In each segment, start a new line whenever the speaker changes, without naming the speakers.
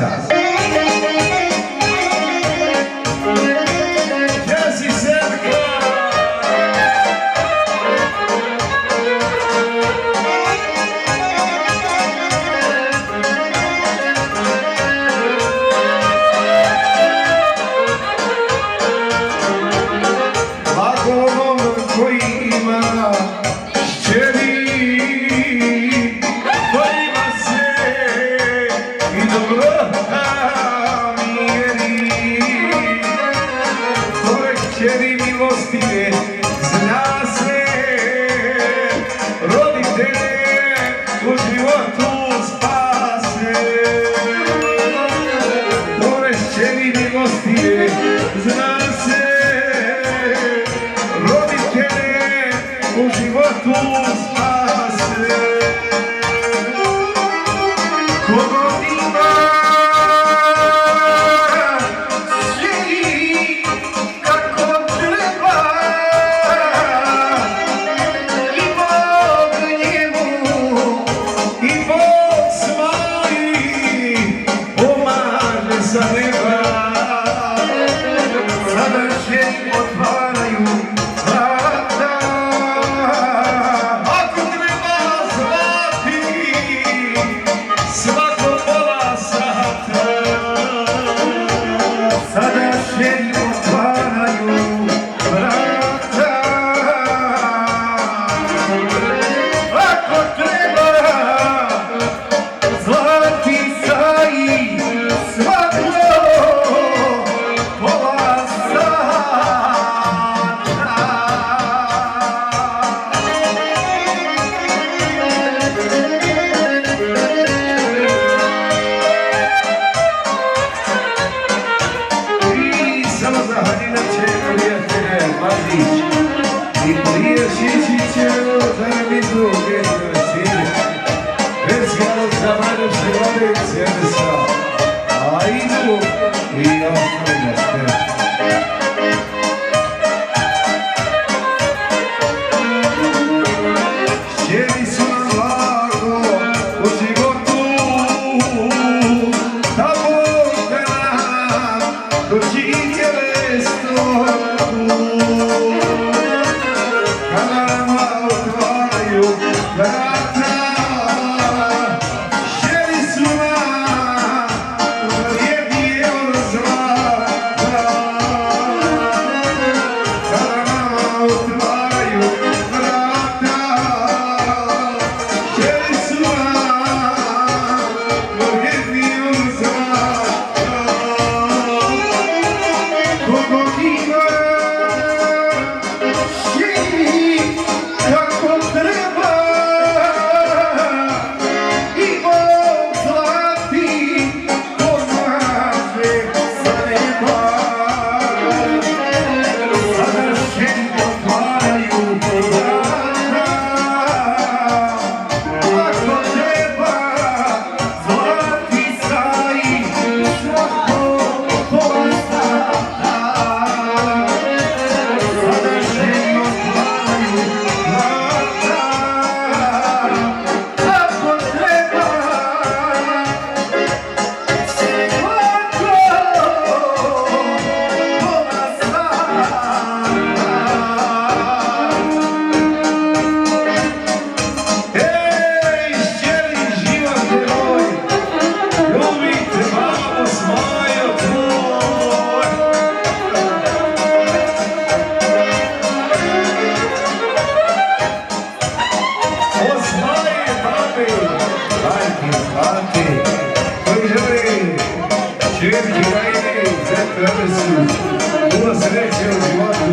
čast. Gdje si Serko? Lagonom koji ima šćeri, kojima se i dobrota mjeri. Tvoje šćeri milostive zna se, roditelje u životu spase. Tvoje šćeri milostive zna se, u životu spase. Kogo ima svi kako treba, i Bog njemu, i Bog smali, pomaže sa neba. Sada će otvaraju vrata, ako treba zvati svako pola sata. Sada će otvaraju vrata, ako treba zvati saji svako pola sata. I samo za Hadinače, prijatelje, Mlazić, i prije Šišiće, za mi druge sili, bez galog za Mađarske vlade i CNS-a, a idu i ostali našte. Šćeri su nam blago u životu, da Bog da nam dočinjele stotu. Kada nama otvaraju vrata, šćeri su nam vrijednije od zlata. Kada nama otvaraju vrata, šćeri su nam vrijednije od zlata. Kogo ima šćeri kako treba, i Bog zlati pomaže sa neba. Sada šćeri otvaraju vrata, ako treba zvati saji svako pola sata. Sada šćeri otvaraju vrata, ako treba svako pola sata. Ej, šćeri, živote moj, ljubite mamu svoju tvoj. Od svoje babe, majke, tate, koji žele čerke da ide za travesu, puno sreće u životu,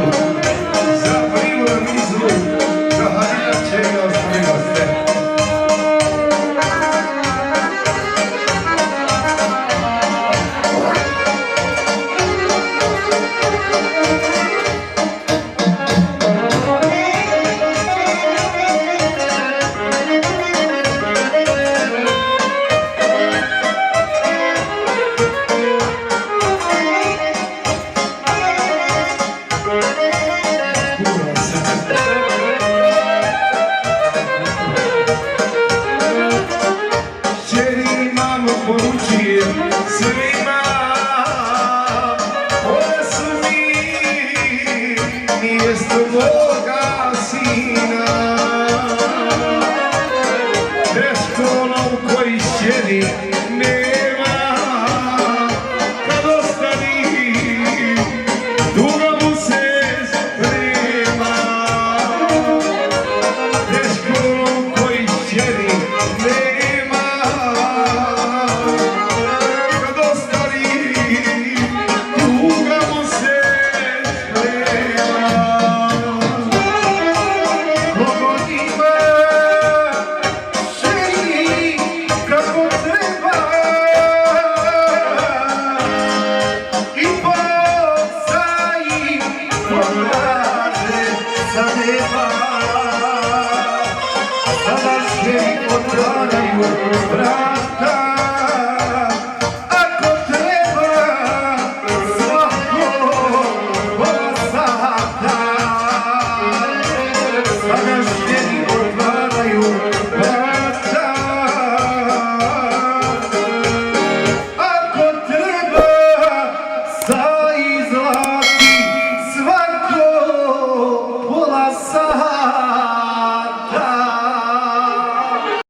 za Pribor Mizu, za Hadinače i ostale goste. svima, one su mi mjesto moga sina. Deškola u koji sjedi nema, kad ostani duga mu se sprema. Deškola u koji sjedi nema, kad ostani duga mu se sprema. Kogo ima Sada se otvaraju vrata.